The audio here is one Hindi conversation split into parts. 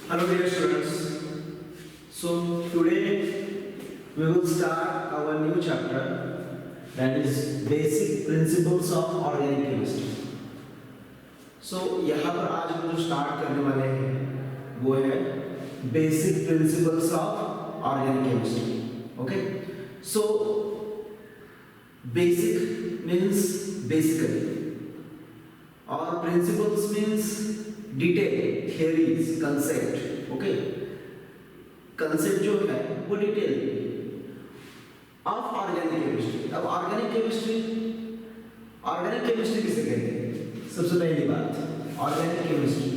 Hello dear students. So today we will start our new chapter, that is basic principles of organic chemistry. So यहाँ पर आज हम जो स्टार्ट करने वाले हैं वो है basic principles of organic chemistry. Okay. So basic means basically और principles means detail, theories, concept. Okay. Concept जो है वो डिटेल ऑफ ऑर्गेनिक केमिस्ट्री. अब ऑर्गेनिक केमिस्ट्री किसे कहते हैं? सबसे पहली बात, organic chemistry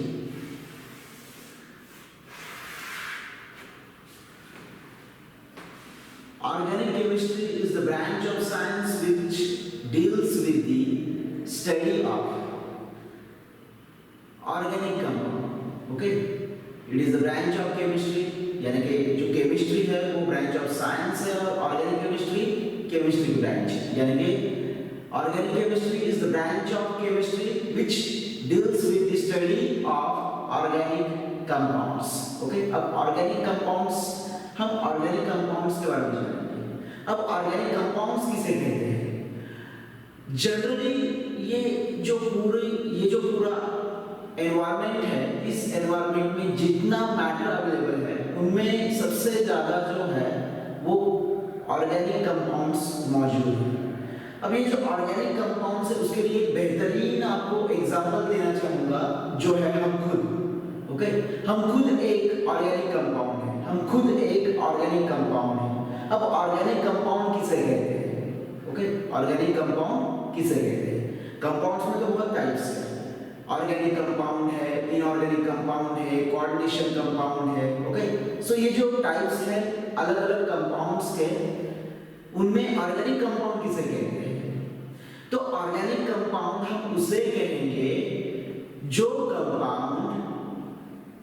is the branch of science which deals with the study of organic compound. Okay, it is the branch of chemistry, यानी कि जो केमिस्ट्री है वो ब्रांच ऑफ साइंस है और ऑर्गेनिक केमिस्ट्री ब्रांच, यानी कि organic chemistry is the branch of chemistry which deals with the study of organic compounds. Okay, अब ऑर्गेनिक कंपाउंड्स के बारे में जानेंगे. अब ऑर्गेनिक कंपाउंड्स किसे कहते हैं? जनरली ये जो पूरा एनवायरनमेंट है, इस एनवायरनमेंट में जितना मैटर अवेलेबल है उनमें सबसे ज़्यादा जो है वो ऑर्गेनिक कंपाउंड्स मौजूद हैं. अब ये जो ऑर्गेनिक कंपाउंड्स है उसके लिए बेहतरीन आपको एग्जांपल देना चाहूँगा जो है हम खुद. ओके, हम खुद एक ऑर्गेनिक कंपाउंड हैं. अब ऑर्गेनिक कंपाउंड किसे कहते हैं? ओके, ऑर्गेनिक कंपाउंड किसे कहते हैं? कंपाउंड्स में तो बहुत टाइप्स हैं. ऑर्गेनिक कंपाउंड है, इनऑर्गेनिक कंपाउंड है, कोऑर्डिनेशन कंपाउंड है. ओके, सो ये जो टाइप्स हैं अलग अलग कंपाउंड्स के, उनमें ऑर्गेनिक कंपाउंड किसे कहते हैं? तो ऑर्गेनिक कंपाउंड हम उसे कहेंगे जो कंपाउंड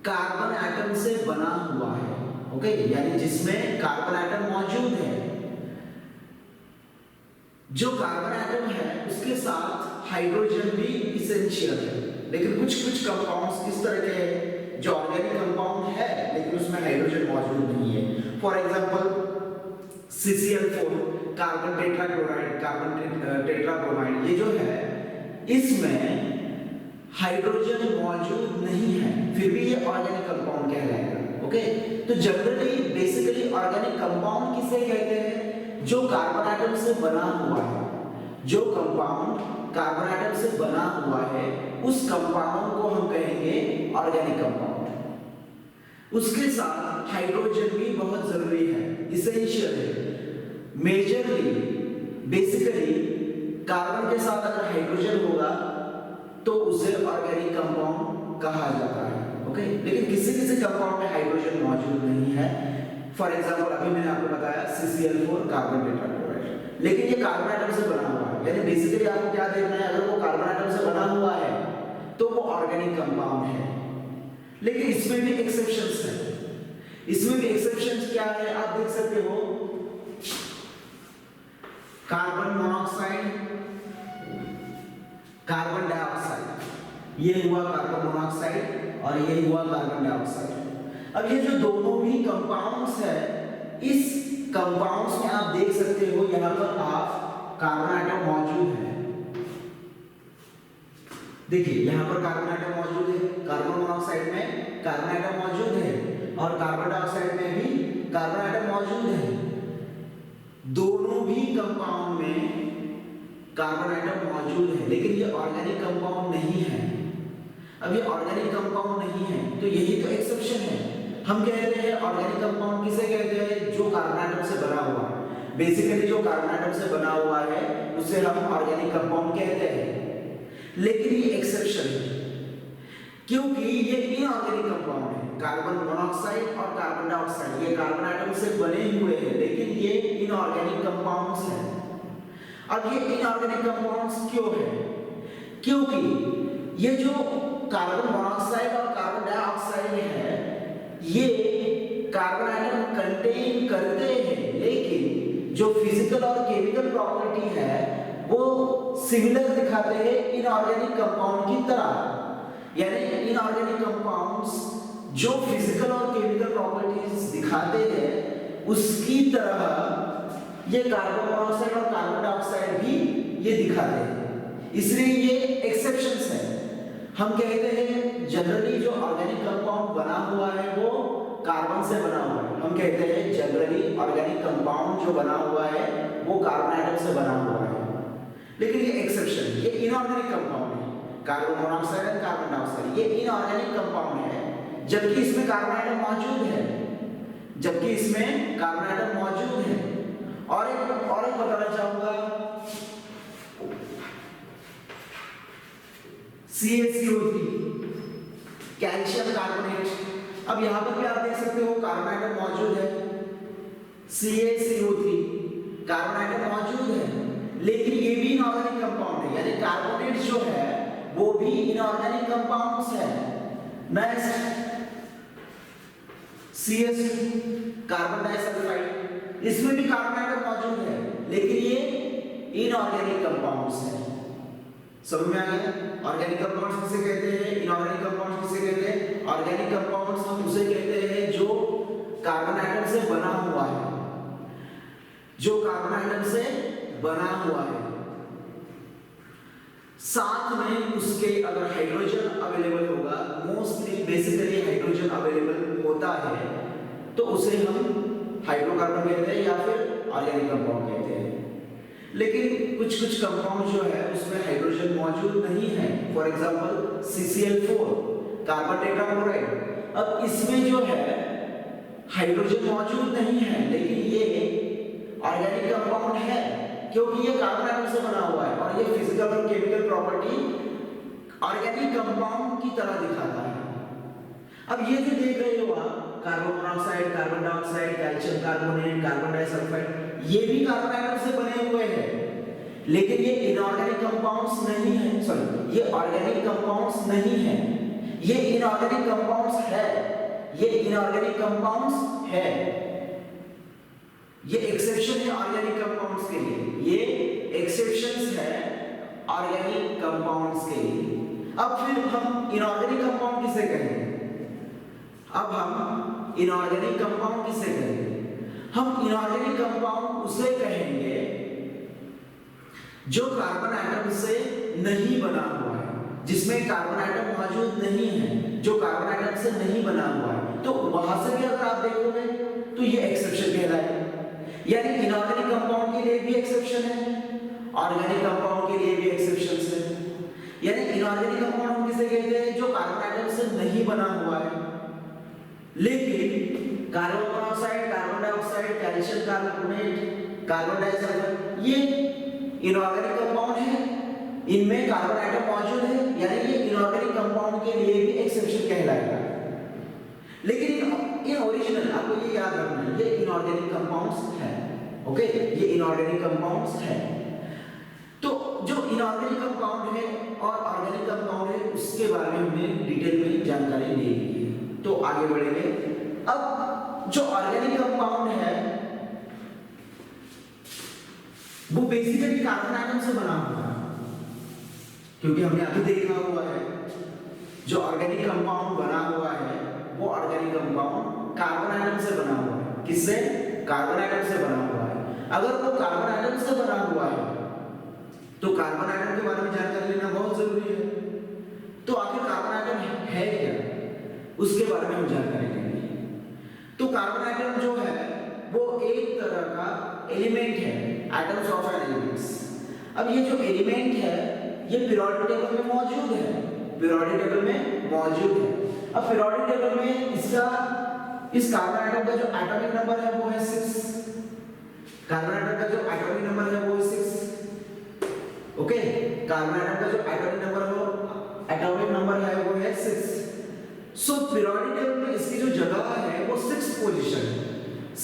कार्बन एटम से बना हुआ है. ओके, यानी जिसमें कार्बन एटम मौजूद है. जो कार्बन एटम है उसके साथ हाइड्रोजन भी इसेंशियल है. लेकिन कुछ कंपाउंड्स इस तरह के हैं जो ऑर्गेनिक कंपाउंड है लेकिन उसमें हाइड्रोजन मौजूद नहीं है. For example CCl4, carbon tetrachloride, carbon tetrabromide, ये जो है इसमें हाइड्रोजन मौजूद नहीं है, फिर भी ये ऑर्गेनिक कंपाउंड कहलाएगा. ओके, तो जनरली बेसिकली ऑर्गेनिक कंपाउंड किसे कहते हैं? जो कार्बन एटम से बना हुआ है. जो कंपाउंड कार्बन एटम से बना हुआ है उस कंपाउंड को हम कहेंगे ऑर्गेनिक कंपाउंड. उसके साथ हाइड्रोजन भी बहुत जरूरी है, इसेंशियल है. मेजरली बेसिकली कार्बन के साथ अगर हाइड्रोजन होगा तो उसे ऑर्गेनिक कंपाउंड कहा जाता है. ओके, लेकिन किसी कंपाउंड में हाइड्रोजन मौजूद नहीं है. फॉर एग्जांपल अभी मैंने आपको बताया CCl4, कार्बन टेट्राक्लोराइड, लेकिन ये कार्बन एटम से बना हुआ है. यानी बेसिकली आपको क्या देखना है, अगर वो कार्बन एटम से बना हुआ है तो वो ऑर्गेनिक कंपाउंड है. लेकिन इसमें भी एक्सेप्शंस है. क्या है आप देख सकते हो. कार्बन मोनोऑक्साइड, कार्बन डाइऑक्साइड, ये हुआ कार्बन मोनोऑक्साइड और ये हुआ कार्बन डाइऑक्साइड. अब ये जो दोनों भी कंपाउंड्स है, इस कंपाउंड्स में आप देख सकते हो यहां पर आप कार्बन एटम मौजूद है. देखिए यहां पर कार्बन एटम मौजूद है, कार्बन मोनोऑक्साइड में कार्बन एटम मौजूद है और कार्बन डाइऑक्साइड में भी कार्बन एटम मौजूद है. दोनों भी कंपाउंड में कार्बन एटम मौजूद है, लेकिन ये ऑर्गेनिक कंपाउंड नहीं है. अब ये ऑर्गेनिक कंपाउंड नहीं है तो यही तो एक्सेप्शन है. हम कहते हैं ऑर्गेनिक कंपाउंड किसे कहते हैं? जो कार्बन एटम से बना हुआ है. बेसिकली जो कार्बन एटम से बना हुआ है उसे हम ऑर्गेनिक कंपाउंड कहते हैं. लेकिन ये एक्सेप्शन है क्योंकि ये इनऑर्गेनिक कंपाउंड है. कार्बन मोनोऑक्साइड और कार्बन डाइऑक्साइड ये कार्बन एटम से बने हुए हैं, लेकिन ये इनऑर्गेनिक कंपाउंड्स हैं. अब ये इनऑर्गेनिक कंपाउंड्स क्यों है? क्योंकि ये जो कार्बन मोनोऑक्साइड और कार्बन डाइऑक्साइड है ये कार्बन एटम कंटेन करते हैं, लेकिन जो फिजिकल और केमिकल प्रॉपर्टी है वो सिमिलर दिखाते हैं इनऑर्गेनिक कंपाउंड की तरह. यानी इनऑर्गेनिक कंपाउंड्स जो फिजिकल और केमिकल प्रॉपर्टीज दिखाते हैं उसकी तरह ये कार्बन मोनोऑक्साइड और कार्बन डाइऑक्साइड भी ये दिखाते हैं, इसलिए ये एक्सेप्शंस है। हम कहते हैं जनरली जो ऑर्गेनिक कंपाउंड बना हुआ है वो कार्बन से बना हुआ है। हम कहते हैं जनरली ऑर्गेनिक कंपाउंड जो बना हुआ है वो कार्बन आइटम से बना हुआ है, लेकिन ये एक्सेप्शन, ये इनऑर्गेनिक कंपाउंड है। कार्बन मोनोऑक्साइड और कार्बन डाइऑक्साइड ये इनऑर्गेनिक कंपाउंड है, जबकि इसमें कार्बन आइटम मौजूद है, जबकि इसमें कार्बन आइटम मौजूद है। और एक बताना चाहूंगा, CaCO3 कैल्शियम कार्बोनेट। अब यहां पर भी आप देख सकते हो कार्बन आइटम मौजूद है, CaCO3 कार्बन आइटम मौजूद है, लेकिन ये भी इनऑर्गेनिक कंपाउंड है, यानी कार्बोनेट जो है वो भी इनऑर्गेनिक कंपाउंड्स है। नेक्स्ट CH2 कार्बन डाइसल्फाइड, इसमें भी कार्बन आइटम मौजूद है, लेकिन ये इनऑर्गेनिक कंपाउंड्स है। समझ में आ गया? ऑर्गेनिक कंपाउंड्स किसे कहते हैं, इनऑर्गेनिक कंपाउंड्स किसे कहते हैं? ऑर्गेनिक कंपाउंड्स हम उसे कहते हैं जो कार्बन आइटम से बना हुआ है, जो कार्बन आइटम से बना हुआ है, साथ में उसके अगर हाइड्रोजन अवेलेबल होगा, मोस्टली बेसिकली हाइड्रोजन अवेलेबल होता है, तो उसे हम हाइड्रोकार्बन कहते हैं या फिर ऑर्गेनिक कंपाउंड कहते हैं। लेकिन कुछ कंपाउंड जो है उसमें हाइड्रोजन मौजूद नहीं है, for example CCl4 carbon tetrachloride. अब इसमें जो है हाइड्रोजन मौजूद नहीं है, लेकिन ये ऑर्गेनिक कंपाउंड है क्योंकि ये कार्बन आइटम से बना हुआ है और ये फिजिकल और केमिकल प्रॉपर्टी ऑर्गेनिक कंपाउंड की तरह दिखाता है। अब ये जो देख रहे हो आप, carbon monoxide, carbon dioxide, calcium carbonate, carbon disulphide, ये भी कार्बन आइटम से बने हुए हैं, लेकिन ये इनऑर्गेनिक कंपाउंड्स नहीं है, सॉरी ये ऑर्गेनिक कंपाउंड्स नहीं है, ये इनऑर्गेनिक कंपाउंड्स है, ये इनऑर्गेनिक कंपाउंड्स है। ये एक्सेप्शन है ऑर्गेनिक कंपाउंड्स के लिए, ये एक्सेप्शंस है ऑर्गेनिक कंपाउंड्स के लिए। अब फिर हम इनऑर्गेनिक कंपाउंड किसे कहेंगे? अब हम इनऑर्गेनिक कंपाउंड किसे कहेंगे? हम इनऑर्गेनिक कंपाउंड उसे कहेंगे जो कार्बन आइटम से नहीं बना हुआ है, जिसमें कार्बन आइटम मौजूद नहीं है, जो कार्बन आइटम से नहीं बना हुआ है, तो वहां से भी अगर आप देखोगे तो ये एक्सेप्शन कहलाएगा। यानी इनऑर्गेनिक कंपाउंड के लिए भी एक्सेप्शन है, ऑर्गेनिक कंपाउंड के लिए भी एक्सेप्शंस है। यानी इनऑर्गेनिक कंपाउंड हम किसे कहते हैं? जो कार्बन आइटम से नहीं बना हुआ है, लेकिन carbon monoxide, carbon dioxide, calcium carbonate, carbon disulphide ये इनऑर्गेनिक कंपाउंड है, इनमें कार्बन आइटम मौजूद है, यानी ये इनऑर्गेनिक कंपाउंड के लिए भी एक्सेप्शन कहलाएगा। लेकिन इन ओरिजिनल आपको ये याद रखना है, ये इनऑर्गेनिक कंपाउंड्स है, ओके, ये इनऑर्गेनिक कंपाउंड्स है। तो जो इनऑर्गेनिक कंपाउंड है और ऑर्गेनिक कंपाउंड है उसके बारे में हमने डिटेल में जानकारी ले ली है, तो आगे बढ़ेंगे। अब जो ऑर्गेनिक कंपाउंड है वो बेसिकली कार्बन आइटम से बना हुआ है, क्योंकि हमने अभी देखा हुआ है जो ऑर्गेनिक कंपाउंड बना हुआ है वो ऑर्गेनिक कंपाउंड कार्बन आइटम से बना हुआ है। किससे? कार्बन आइटम से बना हुआ है। अगर वो कार्बन आइटम से बना हुआ है तो कार्बन आइटम के बारे में जानकारी लेना बहुत जरूरी है। तो आखिर कार्बन आइटम है क्या, उसके बारे में हम जानकारी लेंगे। तो कार्बन आइटम जो है वो एक तरह का एलिमेंट है, एटम्स ऑफ एन एलिमेंट्स। अब ये जो एलिमेंट है ये पीरियोडिक टेबल में मौजूद है, पीरियोडिक टेबल में मौजूद है। अब पीरियोडिक टेबल में इसका इस कार्बन आइटम का जो एटॉमिक नंबर है वो है 6, कार्बन आइटम का जो एटॉमिक नंबर है वो है 6, ओके, कार्बन आइटम का जो एटॉमिक नंबर है वो है 6। सो पीरियोडिक टेबल में इसकी जो जगह है वो 6th पोजीशन है,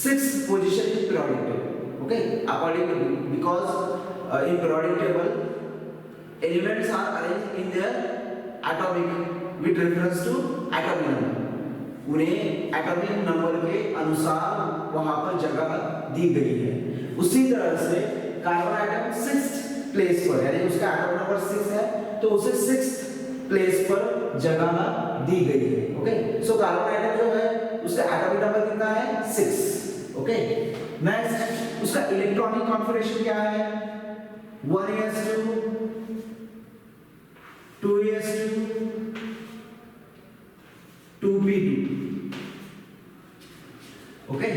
6th position in periodic table, okay, according to, because in periodic table elements are arranged in their atomic with reference to atomic number, उन्हें एटॉमिक नंबर के अनुसार वहां पर जगह दी गई है। उसी तरह से कार्बन आइटम 6th प्लेस पर, यानी उसका एटॉमिक नंबर 6 है तो उसे 6th प्लेस पर जगह दी गई है। ओके, सो कार्बन आइटम जो है उसका एटॉमिक नंबर कितना है 6। ओके, नेक्स्ट उसका इलेक्ट्रॉनिक कॉन्फिगरेशन क्या है 1s2 2s2 2p2। Okay,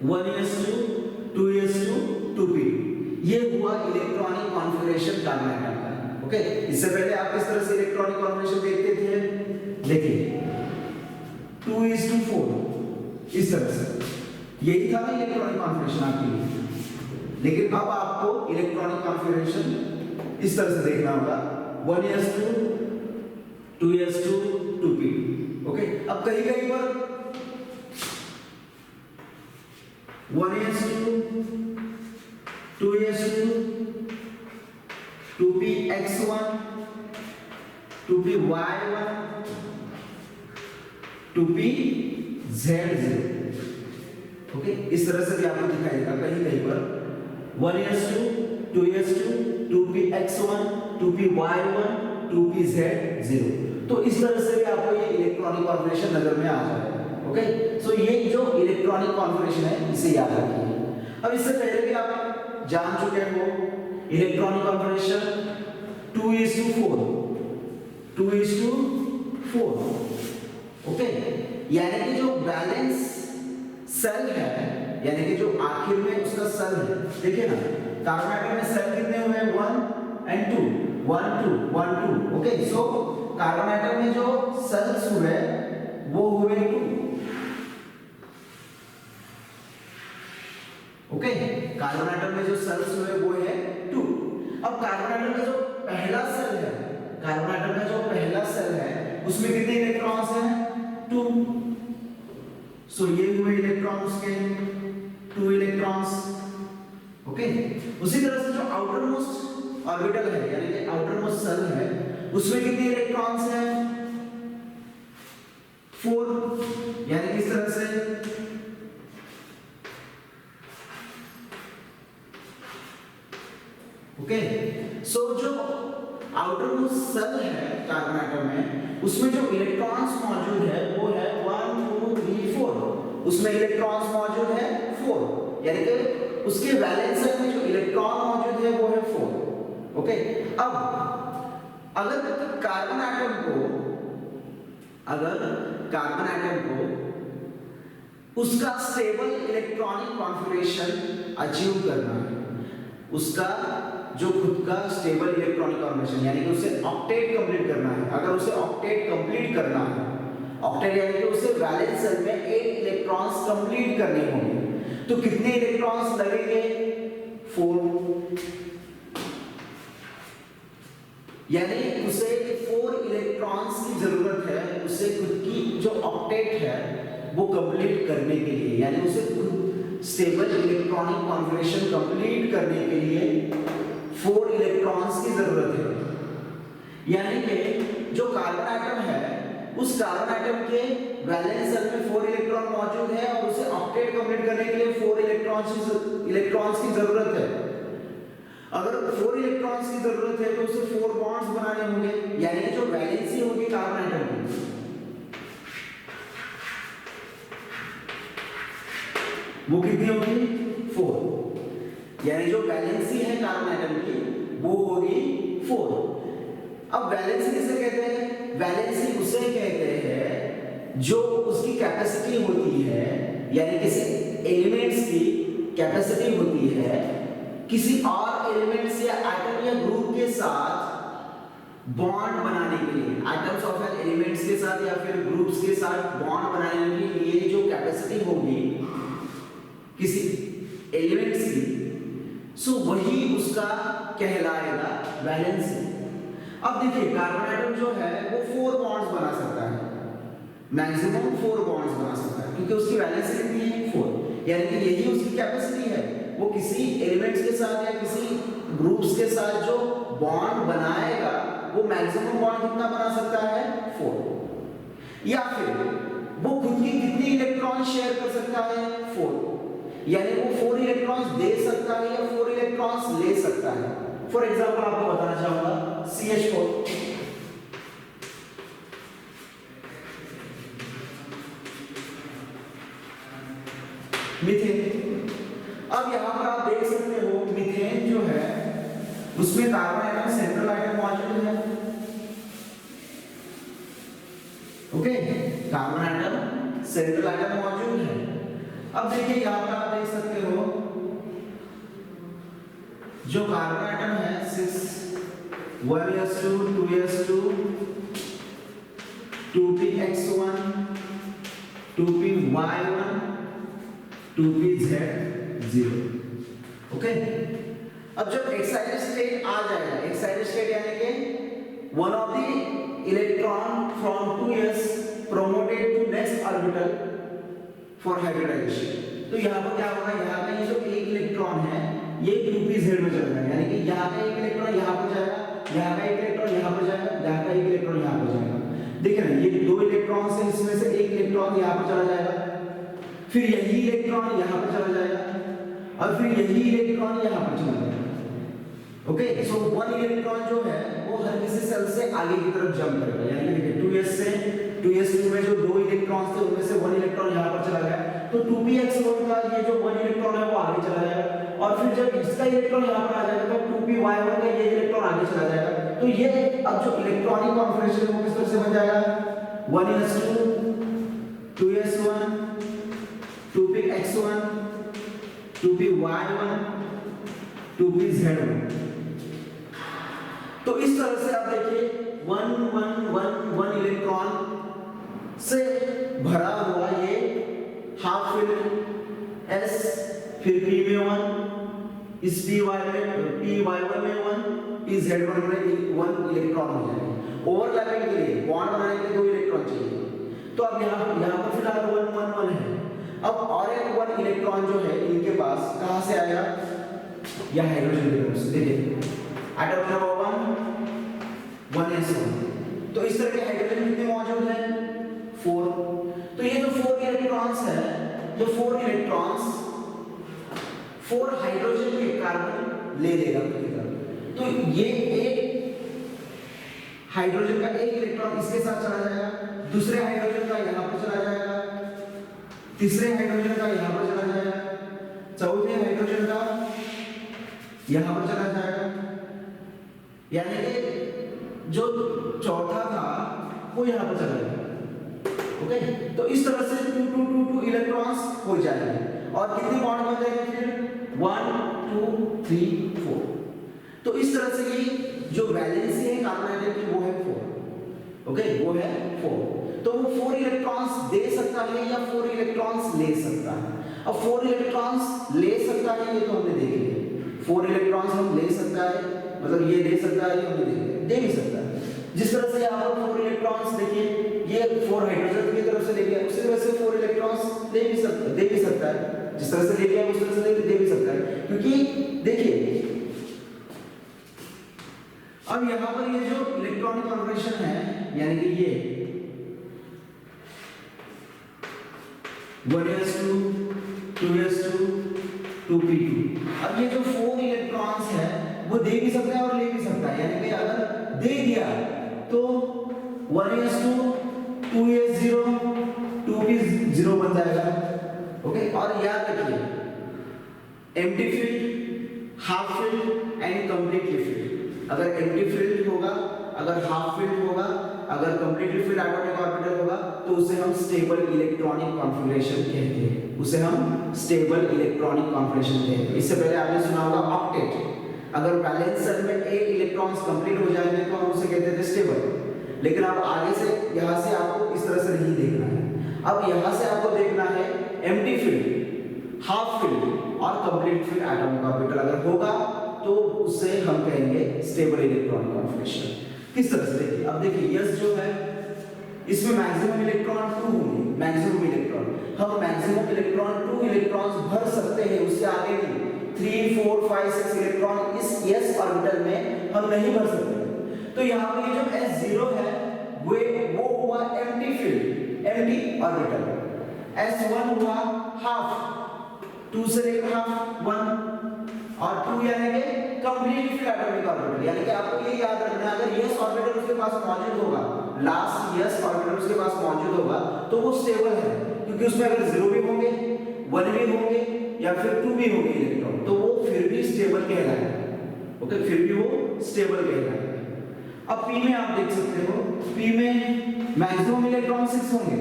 1s2 2s2 2p2 ये हुआ इलेक्ट्रॉनिक कॉन्फिगरेशन कार्बन आइटम का। ओके, इससे पहले आप किस तरह से इलेक्ट्रॉनिक कॉन्फिगरेशन देखते थे, देखिए 2:4 इस तरह से, यही था ना इलेक्ट्रॉनिक कॉन्फिगरेशन आपके लिए। लेकिन अब आपको इलेक्ट्रॉनिक कॉन्फिगरेशन इस तरह से देखना होगा 1s2 2s2 2p2। ओके, अब कहीं कहीं पर 1s2 2s2 2px1 2py1 2pz0। Okay, इस तरह से भी आपको दिखाई देगा कहीं कहीं पर 1s2 2s2 2px1 2py1 2pz0। तो इस तरह से भी आपको ये इलेक्ट्रॉनिक कॉन्फिगरेशन नजर में आ जाएगा। ओके, सो ये जो इलेक्ट्रॉनिक कॉन्फिगरेशन है इसे याद रखिए। अब इससे पहले भी आप जान चुके हो इलेक्ट्रॉनिक कॉन्फिगरेशन 2:4 2:4। ओके, यानी कि जो बैलेंस सेल है, यानी कि जो आखिर में उसका सेल है, देखिए ना कार्बन आइटम में सेल कितने हुए 1 and 2 1 2 1 2। Okay, so carbon atom में जो सेल्स हुए वो हुए 2। ओके, कार्बन आइटम में जो सेल्स हुए वो है 2। अब कार्बन आइटम का जो पहला सेल है, कार्बन आइटम का जो पहला सेल है उसमें कितने इलेक्ट्रॉन्स हैं 2। सो ये हुए इलेक्ट्रॉन्स के 2 इलेक्ट्रॉन्स। ओके, उसी तरह से जो आउटर मोस्ट ऑर्बिटल है यानी कि आउटर मोस्ट सेल है उसमें कितने इलेक्ट्रॉन्स हैं 4। यानी किस तरह से ओके, सो जो आउटर मोस्ट सेल है कार्बन आइटम में उसमें जो इलेक्ट्रॉन्स मौजूद है वो है 1 2 3 4। उसमें इलेक्ट्रॉन्स मौजूद है 4, यानी कि उसके वैलेंस सेल में जो इलेक्ट्रॉन मौजूद है वो है 4। ओके, अब अगर कार्बन आइटम को उसका स्टेबल इलेक्ट्रॉनिक कॉन्फिगरेशन अचीव करना है, उसका जो खुद का स्टेबल इलेक्ट्रॉनिक कॉन्फिगरेशन यानी कि उसे ऑक्टेट कंप्लीट करना है। अगर उसे ऑक्टेट कंप्लीट करना है, ऑक्टेट यानी कि उसे वैलेंस सेल में 8 इलेक्ट्रॉन्स कंप्लीट करने होंगे, तो कितने इलेक्ट्रॉन्स लगेंगे 4। यानी उसे 4 इलेक्ट्रॉन्स की जरूरत है उसे खुद की जो ऑक्टेट है वो कंप्लीट करने के लिए, यानी उसे खुद स्टेबल इलेक्ट्रॉनिक कॉन्फिगरेशन कंप्लीट करने के लिए 4 इलेक्ट्रॉन्स की जरूरत है। यानी कि जो कार्बन आइटम है उस कार्बन आइटम के वैलेंस सेल में 4 इलेक्ट्रॉन मौजूद है और उसे ऑक्टेट कंप्लीट करने के लिए 4 इलेक्ट्रॉन्स की जरूरत है। अगर 4 इलेक्ट्रॉन्स की जरूरत है तो उसे 4 बॉन्ड्स बनाने होंगे, यानी कि जो वैलेंसी होगी कार्बन आइटम की वो कितनी होगी 4, यानी जो वैलेंसी है कार्बन आइटम की वो होगी 4। अब वैलेंसी किसे कहते हैं, वैलेंसी उसे कहते हैं जो उसकी कैपेसिटी होती है, यानी किसी एलिमेंट्स की कैपेसिटी होती है किसी और एलिमेंट्स या एटम या ग्रुप के साथ बॉन्ड बनाने के लिए, एटम्स ऑफ एन एलिमेंट्स के साथ या फिर ग्रुप्स के साथ बॉन्ड बनाने के लिए जो कैपेसिटी होगी किसी एलिमेंट्स की, सो वही उसका कहलाएगा वैलेंसी। अब देखिए कार्बन आइटम जो है वो 4 बॉन्ड्स बना सकता है, मैक्सिमम 4 बॉन्ड्स बना सकता है क्योंकि उसकी वैलेंसी कितनी है 4, यानी कि यही उसकी कैपेसिटी है। वो किसी एलिमेंट्स के साथ या किसी ग्रुप्स के साथ जो बॉन्ड बनाएगा वो मैक्सिमम बॉन्ड कितना बना सकता है 4, या फिर वो खुद की कितनी इलेक्ट्रॉन शेयर कर सकता है 4, यानी वो 4 इलेक्ट्रॉन्स दे सकता है या 4 इलेक्ट्रॉन्स ले सकता है। फॉर एग्जांपल आपको बताना चाहूंगा CH4 मीथेन। अब यहाँ पर आप देख सकते हो मीथेन जो है उसमें कार्बन एटम सेंट्रल एटम मौजूद है। Okay, carbon atom central atom मौजूद है। अब देखिए यहाँ पर आप देख सकते हो जो कार्बन एटम है 6 1s2 2s2 2px1 2py1 2pz0। Okay, अब जब एक्साइटेड स्टेट आ जाएगा, एक्साइटेड स्टेट यानी कि one of the electron from 2s promoted to next orbital for hybridization। तो यहाँ पर क्या होगा, यहाँ का ये जो एक इलेक्ट्रॉन है ये 2pz में चला जाएगा, यानी कि यहाँ का एक इलेक्ट्रॉन यहाँ पर जाएगा, यहाँ का एक इलेक्ट्रॉन यहाँ पर जाएगा, यहाँ का एक इलेक्ट्रॉन यहाँ पर जाएगा। देख रहे हैं, ये दो इलेक्ट्रॉन से इसमें से एक इलेक्ट्रॉन यहाँ पर चला जाएगा, फिर यही इलेक्ट्रॉन यहाँ पर चला जाएगा और फिर यही इलेक्ट्रॉन यहाँ पर चला जाएगा। ओके, सो वन इलेक्ट्रॉन जो है वो हर किसी सेल से आगे की तरफ जंप करेगा, यानी कि देखिए 2s से 2s2 में जो दो इलेक्ट्रॉन्स थे उनमें से वन इलेक्ट्रॉन यहाँ पर चला गया, तो 2px1 का ये जो वन इलेक्ट्रॉन है वो आगे चला जाएगा और फिर जब इसका इलेक्ट्रॉन यहाँ पर आ जाएगा तो 2py1 का ये इलेक्ट्रॉन आगे चला जाएगा। तो ये अब जो इलेक्ट्रॉनिक कॉन्फिगरेशन है वो किस तरह से बन जाएगा, 1s2 2s1 2px1 2py1 2pz1। तो इस तरह से आप देखिए 1 1 1 1 इलेक्ट्रॉन से भरा हुआ ये हाफ फिल्ड s, फिर p में 1, इस py1 में 1, pz1 में 1 इलेक्ट्रॉन हो जाएगा। ओवरलैपिंग के लिए बॉन्ड बनाने के लिए दो इलेक्ट्रॉन चाहिए। तो अब यहाँ पर फिलहाल 1 1 1 है। अब और एक 1 इलेक्ट्रॉन जो है इनके पास कहाँ से आएगा, यह हाइड्रोजन की तरफ से। देखिए एटम नंबर 1s1। तो इस तरह के हाइड्रोजन कितने मौजूद हैं, 4। तो ये जो 4 इलेक्ट्रॉन्स है, ये 4 इलेक्ट्रॉन्स 4 हाइड्रोजन के कार्बन ले लेगा अपनी तरफ। तो ये एक हाइड्रोजन का एक इलेक्ट्रॉन इसके साथ चला जाएगा, दूसरे हाइड्रोजन का यहाँ पर चला जाएगा, तीसरे हाइड्रोजन का यहाँ पर चला जाएगा, चौथे हाइड्रोजन का यहाँ पर चला जाएगा, यानी कि जो चौथा था वो यहाँ पर चला जाएगा। ओके, तो इस तरह से 2 2 2 2 इलेक्ट्रॉन्स हो जाएंगे और कितने बॉन्ड बन जाएंगे फिर 1 2 3 4। तो इस तरह से ये जो वैलेंसी है कार्बन एटम की वो है 4। ओके, वो है 4। तो वो 4 इलेक्ट्रॉन्स दे सकता है या 4 इलेक्ट्रॉन्स ले सकता है। अब 4 इलेक्ट्रॉन्स ले सकता है ये तो हमने देख लिया, 4 इलेक्ट्रॉन्स हम ले सकता है, मतलब ये ले सकता है, ये हमने देख लिया, दे भी सकता है। जिस तरह से यहाँ पर 4 इलेक्ट्रॉन्स देखिए, ये 4 हाइड्रोजन की तरफ से ले लिया, उसी तरह से 4 इलेक्ट्रॉन्स दे भी सकता है। जिस तरह से ले लिया उस तरह से दे भी सकता है, क्योंकि देखिए अब यहाँ पर ये जो इलेक्ट्रॉनिक कॉन्फिगरेशन है, यानी कि ये 1s2 2s2 2p2। अब ये जो 4 इलेक्ट्रॉन्स है वो दे भी सकता है और ले भी सकता है, यानी कि अगर दे दिया तो 1s2 2s0 2p0 बन जाएगा। ओके, और याद रखिए empty field, half field and completely field. अगर एम्प्टी फील्ड होगा, अगर हाफ फील्ड होगा, अगर कंप्लीटली फील्ड एटॉमिक ऑर्बिटल होगा तो उसे हम स्टेबल इलेक्ट्रॉनिक कॉन्फिगरेशन कहते हैं, उसे हम स्टेबल इलेक्ट्रॉनिक कॉन्फिगरेशन कहते हैं। इससे पहले आपने सुना होगा ऑक्टेट, अगर वैलेंस शेल में 8 इलेक्ट्रॉन्स कंप्लीट हो जाएंगे तो हम उसे कहते थे स्टेबल। लेकिन अब आगे से यहाँ से आपको इस तरह से नहीं देखना है, अब यहाँ से आपको देखना है एम्प्टी फील्ड, हाफ फील्ड और कंप्लीट फील्ड एटॉमिक ऑर्बिटल अगर होगा तो उसे हम कहेंगे स्टेबल इलेक्ट्रॉनिक कॉन्फिगरेशन। किस तरह से देखिए, अब देखिए यस जो है इसमें मैक्सिमम इलेक्ट्रॉन 2 होंगे, मैक्सिमम इलेक्ट्रॉन हम मैक्सिमम इलेक्ट्रॉन 2 इलेक्ट्रॉन्स भर सकते हैं, उससे आगे नहीं। 3 4 5 6 इलेक्ट्रॉन इस s ऑर्बिटल में हम नहीं भर सकते। तो यहाँ पे ये जो s0 है वो हुआ empty field, empty orbital. s1 हुआ हाफ, 2 से लेकर हाफ 1 और 2 यानी कि कंप्लीट फील्ड एटॉमिक ऑर्बिटल। यानी कि आपको ये याद रखना है अगर s ऑर्बिटल उसके पास मौजूद होगा, लास्ट s ऑर्बिटल उसके पास मौजूद होगा तो वो स्टेबल है, क्योंकि उसमें अगर 0 भी होंगे 1 भी होंगे या फिर 2 भी होंगे इलेक्ट्रॉन, तो वो फिर भी स्टेबल कहलाएगा। ओके, फिर भी वो स्टेबल कहलाएगा। अब P में आप देख सकते हो, P में मैक्सिमम इलेक्ट्रॉन 6 होंगे,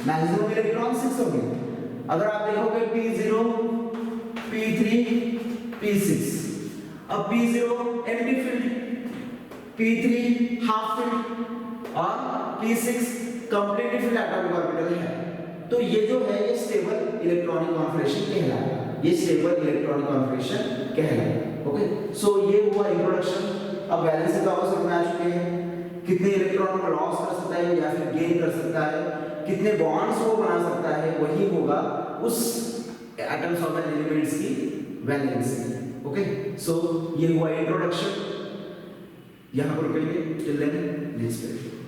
मैक्सिमम इलेक्ट्रॉन 6 होंगे। अगर आप देखोगे P0, P3, P6, अब P0 empty field, P3 half field और P6 completely field atomic orbital है। तो ये जो है ये स्टेबल इलेक्ट्रॉनिक कॉन्फिगरेशन कहलाएगा, ये स्टेबल इलेक्ट्रॉनिक कॉन्फिगरेशन कहलाएगा। ओके, सो ये हुआ इंट्रोडक्शन। अब वैलेंसी तो आपको समझ में आ चुके हैं, कितने इलेक्ट्रॉन को लॉस कर सकता है या फिर गेन कर सकता है, कितने बॉन्ड्स को बना सकता है, वही होगा उस एटम्स ऑफ एन एलिमेंट्स की वैलेंसी। ओके, सो ये हुआ इंट्रोडक्शन, यहां पर रुकेंगे। Till then next video.